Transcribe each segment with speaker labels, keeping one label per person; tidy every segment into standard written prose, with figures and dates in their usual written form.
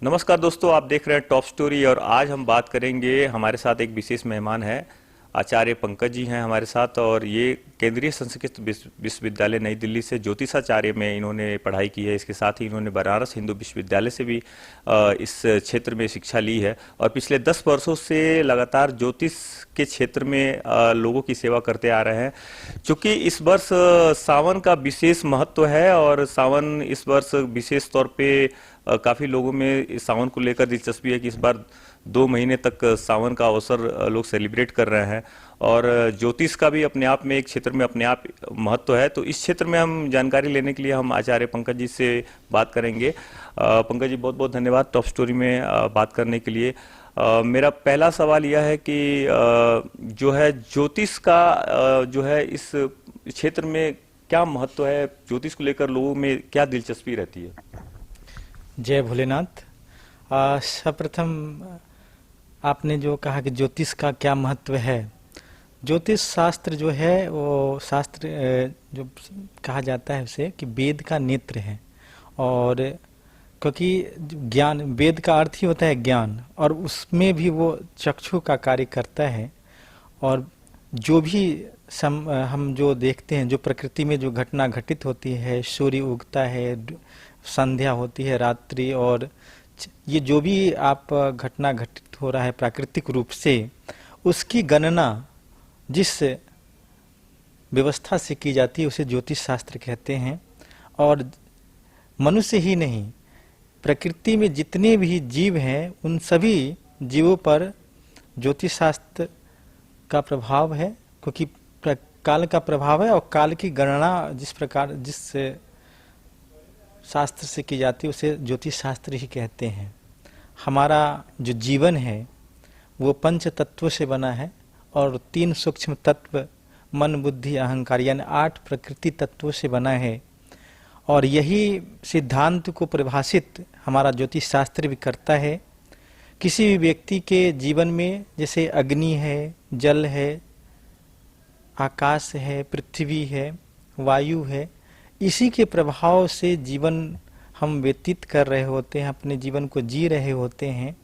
Speaker 1: नमस्कार दोस्तों, आप देख रहे हैं टॉप स्टोरी और आज हम बात करेंगे। हमारे साथ एक विशेष मेहमान है, आचार्य पंकज जी हैं हमारे साथ। और ये केंद्रीय संस्कृत विश्वविद्यालय नई दिल्ली से ज्योतिषाचार्य में इन्होंने पढ़ाई की है। इसके साथ ही इन्होंने बनारस हिंदू विश्वविद्यालय से भी इस क्षेत्र में शिक्षा ली है और पिछले 10 वर्षों से लगातार ज्योतिष के क्षेत्र में लोगों की सेवा करते आ रहे हैं। चूंकि इस वर्ष सावन का विशेष महत्व है और सावन इस वर्ष विशेष तौर पे काफी लोगों में सावन को लेकर दिलचस्पी है कि इस बार 2 महीने तक सावन का अवसर लोग सेलिब्रेट कर रहे हैं। और ज्योतिष का भी अपने आप में एक क्षेत्र में अपने आप महत्व है। तो इस क्षेत्र में हम जानकारी लेने के लिए हम आचार्य पंकज जी से बात करेंगे। पंकज जी, बहुत बहुत धन्यवाद टॉप स्टोरी में बात करने के लिए। मेरा पहला सवाल यह है कि जो है ज्योतिष का जो है इस क्षेत्र में क्या महत्व है, ज्योतिष को लेकर लोगों में क्या दिलचस्पी रहती है?
Speaker 2: जय भोलेनाथ। सर्वप्रथम आपने जो कहा कि ज्योतिष का क्या महत्व है, ज्योतिष शास्त्र जो है वो शास्त्र जो कहा जाता है उसे कि वेद का नेत्र है। और क्योंकि ज्ञान, वेद का अर्थ ही होता है ज्ञान, और उसमें भी वो चक्षु का कार्य करता है। और जो भी हम जो देखते हैं, जो प्रकृति में जो घटना घटित होती है, सूर्य उगता है, संध्या होती है, रात्रि, और ये जो भी आप घटना घटित हो रहा है प्राकृतिक रूप से, उसकी गणना जिस व्यवस्था से की जाती है उसे ज्योतिष शास्त्र कहते हैं। और मनुष्य ही नहीं, प्रकृति में जितने भी जीव हैं उन सभी जीवों पर ज्योतिष शास्त्र का प्रभाव है, क्योंकि काल का प्रभाव है। और काल की गणना जिस शास्त्र से की जाती है उसे ज्योतिष शास्त्र ही कहते हैं। हमारा जो जीवन है वो 5 तत्वों से बना है और 3 सूक्ष्म तत्व मन बुद्धि अहंकार यानी 8 प्रकृति तत्वों से बना है। और यही सिद्धांत को परिभाषित हमारा ज्योतिष शास्त्र भी करता है। किसी भी व्यक्ति के जीवन में जैसे अग्नि है, जल है, आकाश है, पृथ्वी है, वायु है, इसी के प्रभाव से जीवन हम व्यतीत कर रहे होते हैं, अपने जीवन को जी रहे होते हैं।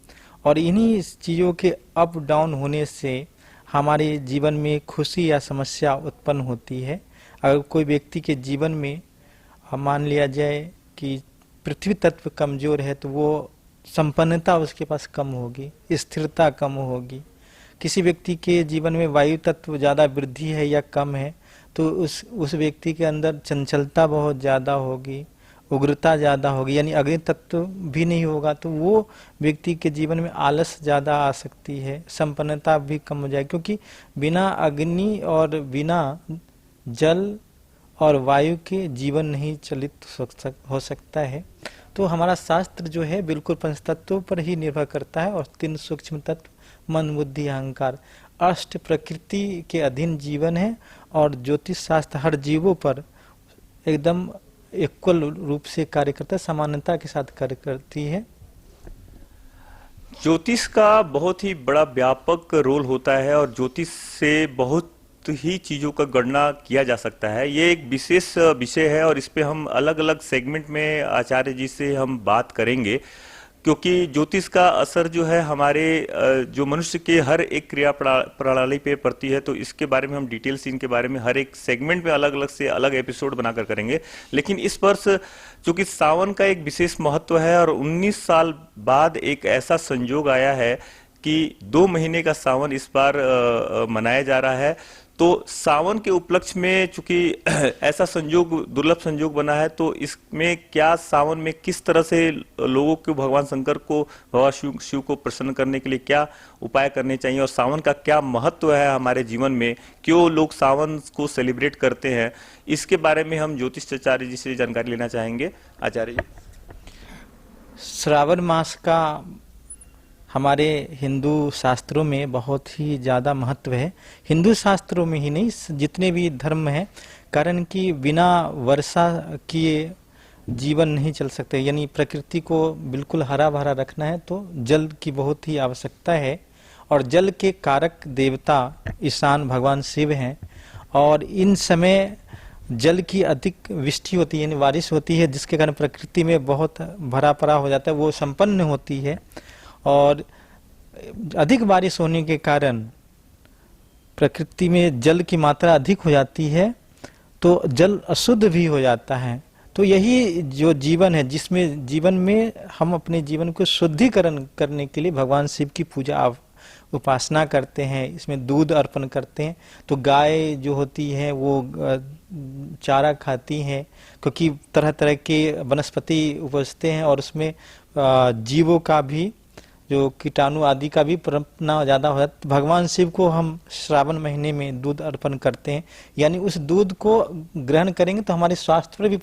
Speaker 2: और इन्हीं चीज़ों के अप डाउन होने से हमारे जीवन में खुशी या समस्या उत्पन्न होती है। अगर कोई व्यक्ति के जीवन में मान लिया जाए कि पृथ्वी तत्व कमजोर है तो वो संपन्नता उसके पास कम होगी, स्थिरता कम होगी। किसी व्यक्ति के जीवन में वायु तत्व ज़्यादा वृद्धि है या कम है तो उस व्यक्ति के अंदर चंचलता बहुत ज़्यादा होगी, उग्रता ज़्यादा होगी। यानी अग्नि तत्व भी नहीं होगा तो वो व्यक्ति के जीवन में आलस ज़्यादा आ सकती है, संपन्नता भी कम हो जाएगी। क्योंकि बिना अग्नि और बिना जल और वायु के जीवन नहीं चलित हो सकता है। तो हमारा शास्त्र जो है बिल्कुल 5 तत्वों पर ही निर्भर करता है। और 3 सूक्ष्म तत्व मन बुद्धि अहंकार 8 प्रकृति के अधीन जीवन है। और ज्योतिष शास्त्र हर जीवों पर एकदम इक्वल रूप से कार्य करता है, समानता के साथ कार्य करती है।
Speaker 1: ज्योतिष का बहुत ही बड़ा व्यापक रोल होता है और ज्योतिष से बहुत ही चीजों का गणना किया जा सकता है। ये एक विशेष विषय है और इस पे हम अलग अलग सेगमेंट में आचार्य जी से हम बात करेंगे, क्योंकि ज्योतिष का असर जो है हमारे जो मनुष्य के हर एक क्रिया प्रणाली पे पड़ती है। तो इसके बारे में हम डिटेल्स इनके बारे में हर एक सेगमेंट में अलग अलग से अलग एपिसोड बनाकर करेंगे। लेकिन इस वर्ष चूंकि सावन का एक विशेष महत्व है और 19 साल बाद एक ऐसा संयोग आया है कि 2 महीने का सावन इस बार मनाया जा रहा है। तो सावन के उपलक्ष्य में चूंकि ऐसा संयोग, दुर्लभ संयोग बना है, तो इसमें क्या सावन में किस तरह से लोगों को भगवान शंकर को, भगवान शिव को प्रसन्न करने के लिए क्या उपाय करने चाहिए और सावन का क्या महत्व है हमारे जीवन में, क्यों लोग सावन को सेलिब्रेट करते हैं, इसके बारे में हम ज्योतिषाचार्य जी से जानकारी लेना चाहेंगे। आचार्य जी,
Speaker 2: श्रावण मास का हमारे हिंदू शास्त्रों में बहुत ही ज़्यादा महत्व है। हिंदू शास्त्रों में ही नहीं, जितने भी धर्म हैं, कारण कि बिना वर्षा किए जीवन नहीं चल सकते। यानी प्रकृति को बिल्कुल हरा भरा रखना है तो जल की बहुत ही आवश्यकता है। और जल के कारक देवता ईशान भगवान शिव हैं। और इन समय जल की अधिक वृष्टि होती है यानी बारिश होती है, जिसके कारण प्रकृति में बहुत भरा पड़ा हो जाता है, वो संपन्न होती है। और अधिक बारिश होने के कारण प्रकृति में जल की मात्रा अधिक हो जाती है, तो जल अशुद्ध भी हो जाता है। तो यही जो जीवन है, जिसमें जीवन में हम अपने जीवन को शुद्धिकरण करने के लिए भगवान शिव की पूजा उपासना करते हैं, इसमें दूध अर्पण करते हैं। तो गाय जो होती है वो चारा खाती हैं, क्योंकि तरह तरह के वनस्पति उपजते हैं और उसमें जीवों का भी, जो कीटाणु आदि का भी प्रपना ज़्यादा हो जाता है। तो भगवान शिव को हम श्रावण महीने में दूध अर्पण करते हैं, यानी उस दूध को ग्रहण करेंगे तो हमारे स्वास्थ्य पर भी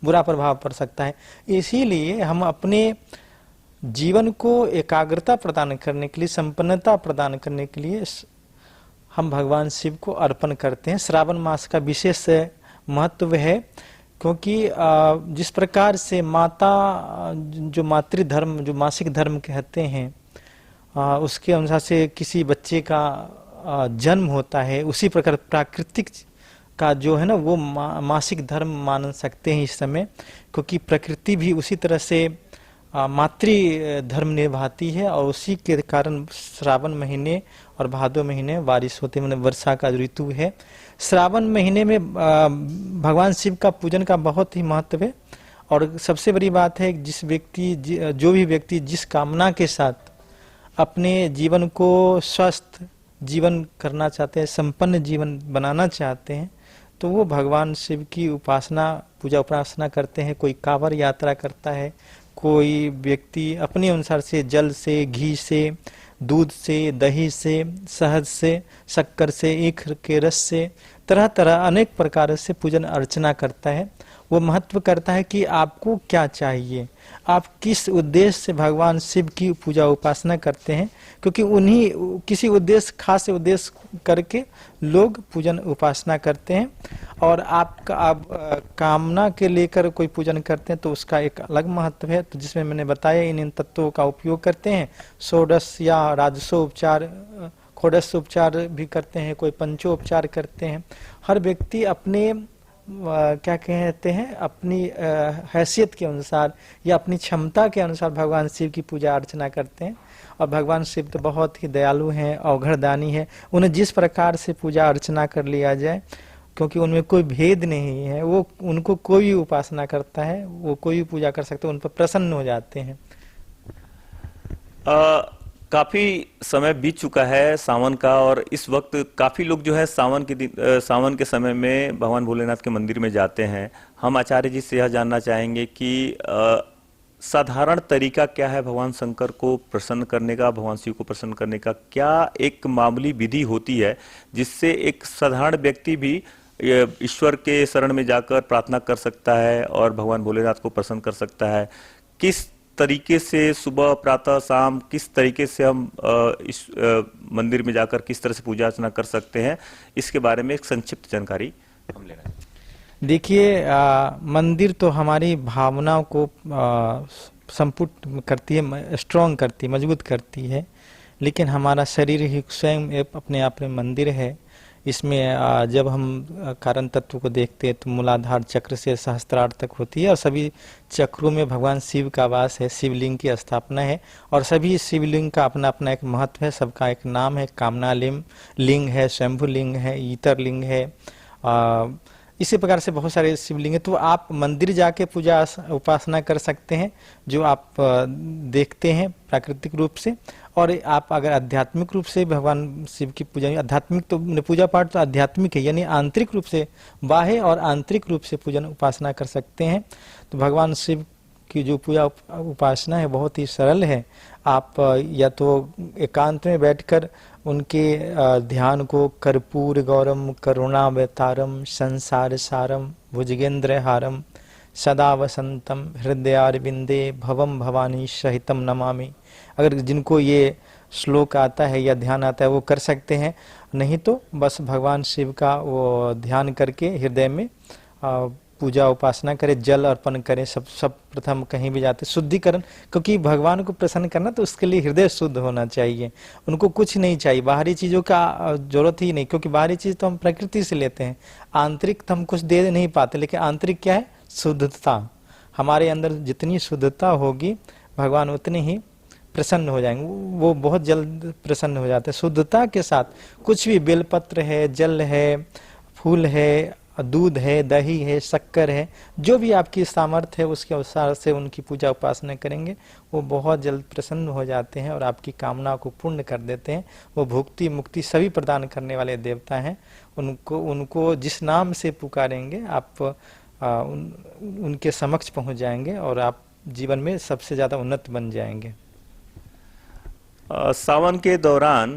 Speaker 2: बुरा प्रभाव पड़ सकता है। इसीलिए हम अपने जीवन को एकाग्रता प्रदान करने के लिए, संपन्नता प्रदान करने के लिए हम भगवान शिव को अर्पण करते हैं। श्रावण मास का विशेष महत्व है, क्योंकि जिस प्रकार से माता जो मातृधर्म, जो मासिक धर्म कहते हैं, उसके अनुसार से किसी बच्चे का जन्म होता है, उसी प्रकार प्राकृतिक का जो है ना वो मासिक धर्म मान सकते हैं इस समय, क्योंकि प्रकृति भी उसी तरह से मातृ धर्म निभाती है। और उसी के कारण श्रावण महीने और भादो महीने बारिश होती है, मतलब वर्षा का ऋतु है। श्रावण महीने में भगवान शिव का पूजन का बहुत ही महत्व है। और सबसे बड़ी बात है, जो भी व्यक्ति जिस कामना के साथ अपने जीवन को स्वस्थ जीवन करना चाहते हैं, संपन्न जीवन बनाना चाहते हैं, तो वो भगवान शिव की पूजा उपासना करते हैं। कोई कांवड़ यात्रा करता है, कोई व्यक्ति अपने अनुसार से जल से, घी से, दूध से, दही से, शहद से, शक्कर से, ईख के रस से, तरह तरह अनेक प्रकार से पूजन अर्चना करता है। वो महत्व करता है कि आपको क्या चाहिए, आप किस उद्देश्य से भगवान शिव की पूजा उपासना करते हैं, क्योंकि उन्हीं किसी उद्देश्य, खास उद्देश्य करके लोग पूजन उपासना करते हैं। और आप कामना के लेकर कोई पूजन करते हैं तो उसका एक अलग महत्व है। तो जिसमें मैंने बताया इन तत्वों का उपयोग करते हैं। षोडश या राजसोपचार, षोडश उपचार भी करते हैं, कोई पंचोपचार करते हैं। हर व्यक्ति अपने क्या कहते हैं, अपनी हैसियत के अनुसार या अपनी क्षमता के अनुसार भगवान शिव की पूजा अर्चना करते हैं। और भगवान शिव तो बहुत ही दयालु हैं, अवघड़दानी है, उन्हें जिस प्रकार से पूजा अर्चना कर लिया जाए, क्योंकि उनमें कोई भेद नहीं है, वो उनको कोई भी उपासना करता है, वो कोई भी पूजा कर सकते हैं, उन पर प्रसन्न हो जाते हैं।
Speaker 1: काफी समय बीत चुका है सावन का, और इस वक्त काफी लोग जो है सावन के समय में भगवान भोलेनाथ के मंदिर में जाते हैं। हम आचार्य जी से यह जानना चाहेंगे कि साधारण तरीका क्या है भगवान शंकर को प्रसन्न करने का, भगवान शिव को प्रसन्न करने का? क्या एक मामूली विधि होती है जिससे एक साधारण व्यक्ति भी ईश्वर के शरण में जाकर प्रार्थना कर सकता है और भगवान भोलेनाथ को प्रसन्न कर सकता है? किस तरीके से सुबह, प्रातः, शाम, किस तरीके से हम इस मंदिर में जाकर किस तरह से पूजा अर्चना कर सकते हैं, इसके बारे में एक संक्षिप्त जानकारी हम लेना है।
Speaker 2: देखिए, मंदिर तो हमारी भावनाओं को संपुट करती है, स्ट्रॉन्ग करती है, मजबूत करती है। लेकिन हमारा शरीर ही स्वयं अपने आप में मंदिर है। इसमें जब हम कारण तत्व को देखते हैं तो मूलाधार चक्र से सहस्त्रार तक होती है, और सभी चक्रों में भगवान शिव का वास है, शिवलिंग की स्थापना है। और सभी शिवलिंग का अपना अपना एक महत्व है, सबका एक नाम है। कामना लिंग है, स्वयंभू लिंग है, ईतर लिंग है, इसी प्रकार से बहुत सारे शिवलिंग है। तो आप मंदिर जाके पूजा उपासना कर सकते हैं, जो आप देखते हैं प्राकृतिक रूप से। और आप अगर आध्यात्मिक रूप से भगवान शिव की पूजा, आध्यात्मिक तो पूजा पाठ तो आध्यात्मिक है, यानी आंतरिक रूप से, बाह्य और आंतरिक रूप से पूजन उपासना कर सकते हैं। तो भगवान शिव की जो पूजा उपासना है बहुत ही सरल है। आप या तो एकांत में बैठकर उनके ध्यान को कर्पूर गौरम करुणावतारम संसार सारम भुजगेंद्र हारम सदा वसंतम हृदयारविंदे भवम भवानी सहितम नमामि, अगर जिनको ये श्लोक आता है या ध्यान आता है वो कर सकते हैं। नहीं तो बस भगवान शिव का वो ध्यान करके हृदय में पूजा उपासना करें, जल अर्पण करें, सब प्रथम कहीं भी जाते शुद्धिकरण, क्योंकि भगवान को प्रसन्न करना तो उसके लिए हृदय शुद्ध होना चाहिए। उनको कुछ नहीं चाहिए, बाहरी चीजों का जरूरत ही नहीं, क्योंकि बाहरी चीज तो हम प्रकृति से लेते हैं, आंतरिक तो हम कुछ दे नहीं पाते, लेकिन आंतरिक क्या है? शुद्धता। हमारे अंदर जितनी शुद्धता होगी भगवान उतने ही प्रसन्न हो जाएंगे, वो बहुत जल्द प्रसन्न हो जाते हैं। शुद्धता के साथ कुछ भी, बेलपत्र है, जल है, फूल है, दूध है, दही है, शक्कर है, जो भी आपकी सामर्थ्य है उसके अनुसार से उनकी पूजा उपासना करेंगे, वो बहुत जल्द प्रसन्न हो जाते हैं और आपकी कामना को पूर्ण कर देते हैं। वो भुक्ति मुक्ति सभी प्रदान करने वाले देवता हैं। उनको जिस नाम से पुकारेंगे आप उनके समक्ष पहुंच जाएंगे और आप जीवन में सबसे ज्यादा उन्नत बन जाएंगे।
Speaker 1: सावन के दौरान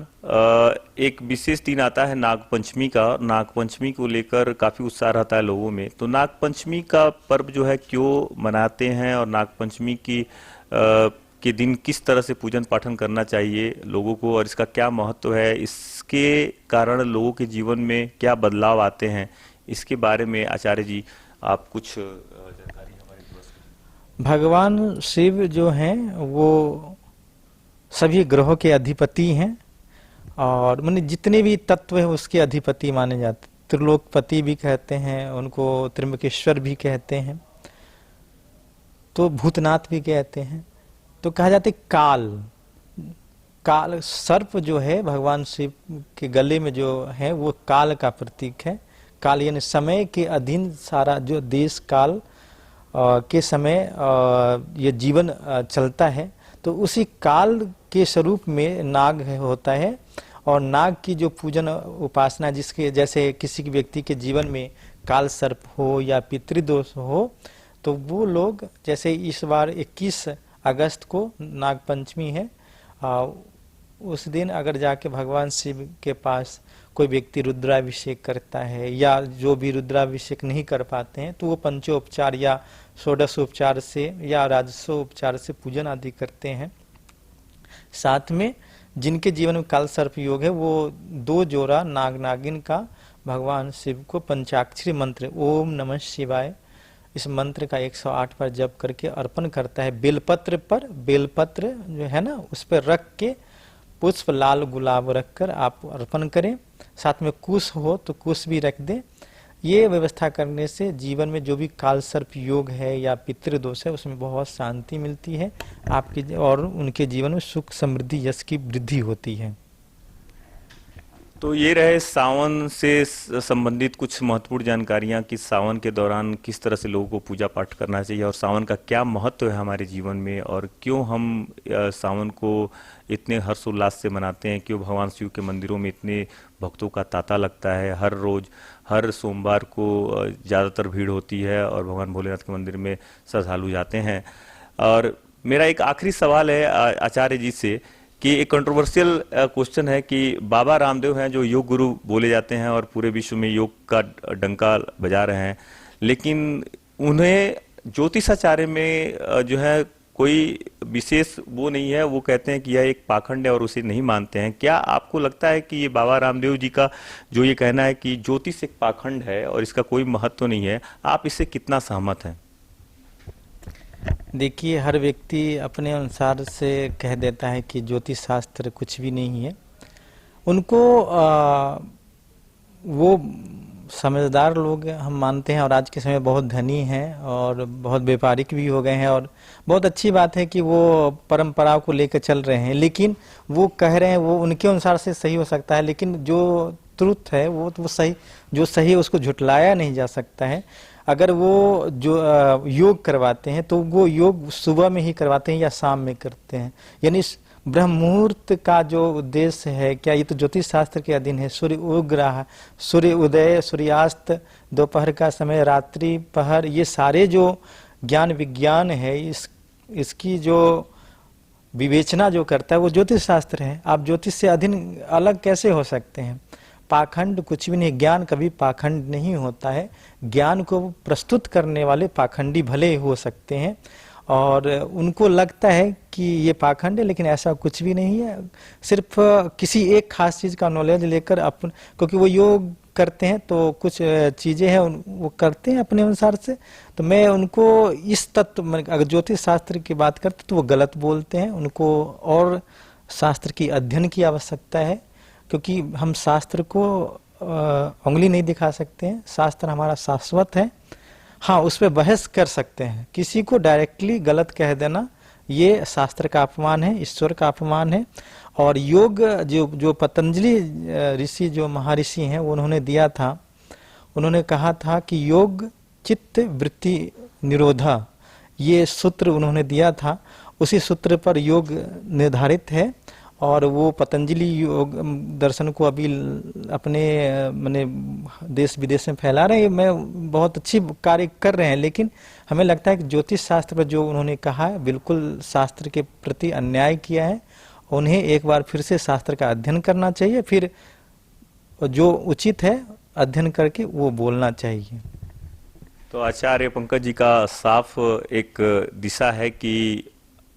Speaker 1: एक विशेष दिन आता है नागपंचमी का। नागपंचमी को लेकर काफी उत्साह रहता है लोगों में। तो नागपंचमी का पर्व जो है क्यों मनाते हैं और नागपंचमी की के दिन किस तरह से पूजन पाठन करना चाहिए लोगों को और इसका क्या महत्व है, इसके कारण लोगों के जीवन में क्या बदलाव आते हैं, इसके बारे में आचार्य जी आप कुछ जानकारी हमारे को।
Speaker 2: भगवान शिव जो हैं वो सभी ग्रहों के अधिपति हैं और माने जितने भी तत्व है उसके अधिपति माने जाते। त्रिलोकपति भी कहते हैं उनको, त्र्यंबकेश्वर भी कहते हैं, तो भूतनाथ भी कहते हैं। तो कहा जाता है काल सर्प जो है भगवान शिव के गले में जो है वो काल का प्रतीक है। काल यानी समय के अधीन सारा जो देश काल के समय ये जीवन चलता है, तो उसी काल के स्वरूप में नाग होता है। और नाग की जो पूजन उपासना, जिसके जैसे किसी व्यक्ति के जीवन में काल सर्प हो या पितृदोष हो, तो वो लोग जैसे इस बार 21 अगस्त को नागपंचमी है, उस दिन अगर जाके भगवान शिव के पास कोई व्यक्ति रुद्राभिषेक करता है या जो भी रुद्राभिषेक नहीं कर पाते हैं तो वो पंचोपचार या षोडशोपचार से या राजसोपचार से पूजन आदि करते हैं। साथ में जिनके जीवन में काल सर्प योग है वो 2 जोड़ा नाग नागिन का भगवान शिव को पंचाक्षरी मंत्र ओम नमः शिवाय, इस मंत्र का 108 बार जप करके अर्पण करता है। बेलपत्र पर, बेलपत्र जो है ना उस पर रख के पुष्प लाल गुलाब रखकर आप अर्पण करें। साथ में कुश हो तो कुश भी रख दें। ये व्यवस्था करने से जीवन में जो भी काल सर्प योग है या पितृदोष है उसमें बहुत शांति मिलती है आपकी, और उनके जीवन में सुख समृद्धि यश की वृद्धि होती है।
Speaker 1: तो ये रहे सावन से संबंधित कुछ महत्वपूर्ण जानकारियां कि सावन के दौरान किस तरह से लोगों को पूजा पाठ करना चाहिए और सावन का क्या महत्व है हमारे जीवन में और क्यों हम सावन को इतने हर्षोल्लास से मनाते हैं, क्यों भगवान शिव के मंदिरों में इतने भक्तों का तांता लगता है। हर रोज हर सोमवार को ज़्यादातर भीड़ होती है और भगवान भोलेनाथ के मंदिर में श्रद्धालु जाते हैं। और मेरा एक आखिरी सवाल है आचार्य जी से कि एक कंट्रोवर्शियल क्वेश्चन है कि बाबा रामदेव हैं जो योग गुरु बोले जाते हैं और पूरे विश्व में योग का डंका बजा रहे हैं, लेकिन उन्हें ज्योतिषाचार्य में जो है कोई विशेष वो नहीं है। वो कहते हैं कि यह एक पाखंड है और उसे नहीं मानते हैं। क्या आपको लगता है कि ये बाबा रामदेव जी का जो ये कहना है कि ज्योतिष एक पाखंड है और इसका कोई महत्व नहीं है, आप इससे कितना सहमत हैं?
Speaker 2: देखिए, हर व्यक्ति अपने अनुसार से कह देता है कि ज्योतिष शास्त्र कुछ भी नहीं है। उनको वो समझदार लोग हम मानते हैं और आज के समय बहुत धनी हैं और बहुत व्यापारिक भी हो गए हैं और बहुत अच्छी बात है कि वो परंपराओं को लेकर चल रहे हैं। लेकिन वो कह रहे हैं वो उनके अनुसार से सही हो सकता है, लेकिन जो ट्रुथ है वो तो सही, जो सही है उसको झुटलाया नहीं जा सकता है। अगर वो जो योग करवाते हैं तो वो योग सुबह में ही करवाते हैं या शाम में करते हैं, यानी ब्रह्म मुहूर्त का जो उद्देश्य है, क्या ये तो ज्योतिष शास्त्र के अधीन है। सूर्य उग्र, सूर्य उदय, सूर्यास्त, दोपहर का समय, रात्रि पहर, ये सारे जो ज्ञान विज्ञान है इसकी जो विवेचना जो करता है वो ज्योतिष शास्त्र है। आप ज्योतिष से अधीन अलग कैसे हो सकते हैं? पाखंड कुछ भी नहीं, ज्ञान कभी पाखंड नहीं होता है। ज्ञान को प्रस्तुत करने वाले पाखंडी भले हो सकते हैं और उनको लगता है कि ये पाखंड है, लेकिन ऐसा कुछ भी नहीं है। सिर्फ किसी एक खास चीज का नॉलेज लेकर अपन, क्योंकि वो योग करते हैं, तो कुछ चीजें हैं वो करते हैं अपने अनुसार से। तो मैं उनको इस तत्व, अगर ज्योतिष शास्त्र की बात करते तो वो गलत बोलते हैं, उनको और शास्त्र की अध्ययन की आवश्यकता है, क्योंकि हम शास्त्र को उंगली नहीं दिखा सकते हैं। शास्त्र हमारा शाश्वत है। हाँ, उस पर बहस कर सकते हैं। किसी को डायरेक्टली गलत कह देना ये शास्त्र का अपमान है, ईश्वर का अपमान है। और योग जो जो पतंजलि ऋषि, जो महर्षि हैं, उन्होंने दिया था, उन्होंने कहा था कि योग चित्त वृत्ति निरोधा, ये सूत्र उन्होंने दिया था। उसी सूत्र पर योग निर्धारित है। और वो पतंजलि योग दर्शन को अभी अपने माने देश विदेश में फैला रहे हैं। मैं बहुत अच्छी कार्य कर रहे हैं, लेकिन हमें लगता है कि ज्योतिष शास्त्र पर जो उन्होंने कहा है, बिल्कुल शास्त्र के प्रति अन्याय किया है। उन्हें एक बार फिर से शास्त्र का अध्ययन करना चाहिए, फिर जो उचित है अध्ययन करके वो बोलना चाहिए।
Speaker 1: तो आचार्य पंकज जी का साफ एक दिशा है कि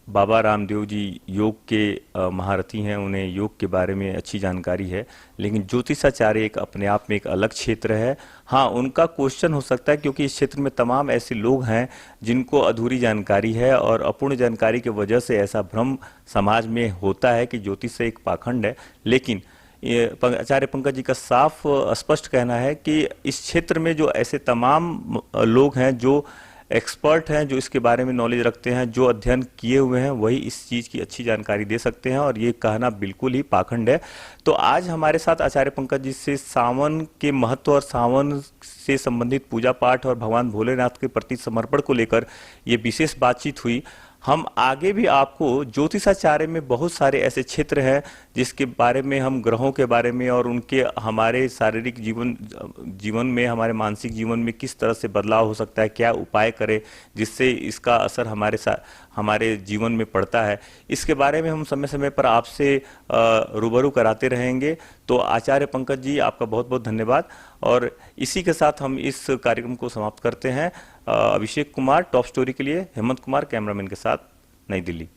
Speaker 1: बाबा रामदेव जी योग के महारथी हैं, उन्हें योग के बारे में अच्छी जानकारी है, लेकिन ज्योतिषाचार्य एक अपने आप में एक अलग क्षेत्र है। हाँ, उनका क्वेश्चन हो सकता है क्योंकि इस क्षेत्र में तमाम ऐसे लोग हैं जिनको अधूरी जानकारी है और अपूर्ण जानकारी की वजह से ऐसा भ्रम समाज में होता है कि ज्योतिष एक पाखंड है। लेकिन आचार्य पंकज जी का साफ स्पष्ट कहना है कि इस क्षेत्र में जो ऐसे तमाम लोग हैं जो एक्सपर्ट हैं, जो इसके बारे में नॉलेज रखते हैं, जो अध्ययन किए हुए हैं, वही इस चीज़ की अच्छी जानकारी दे सकते हैं, और ये कहना बिल्कुल ही पाखंड है। तो आज हमारे साथ आचार्य पंकज जी से सावन के महत्व और सावन से संबंधित पूजा पाठ और भगवान भोलेनाथ के प्रति समर्पण को लेकर ये विशेष बातचीत हुई। हम आगे भी आपको ज्योतिषाचार्य में बहुत सारे ऐसे क्षेत्र हैं जिसके बारे में, हम ग्रहों के बारे में और उनके हमारे शारीरिक जीवन में, हमारे मानसिक जीवन में किस तरह से बदलाव हो सकता है, क्या उपाय करें जिससे इसका असर हमारे जीवन में पड़ता है, इसके बारे में हम समय समय पर आपसे रूबरू कराते रहेंगे। तो आचार्य पंकज जी, आपका बहुत बहुत धन्यवाद। और इसी के साथ हम इस कार्यक्रम को समाप्त करते हैं। अभिषेक कुमार, टॉप स्टोरी के लिए हेमंत कुमार कैमरामैन के साथ, नई दिल्ली।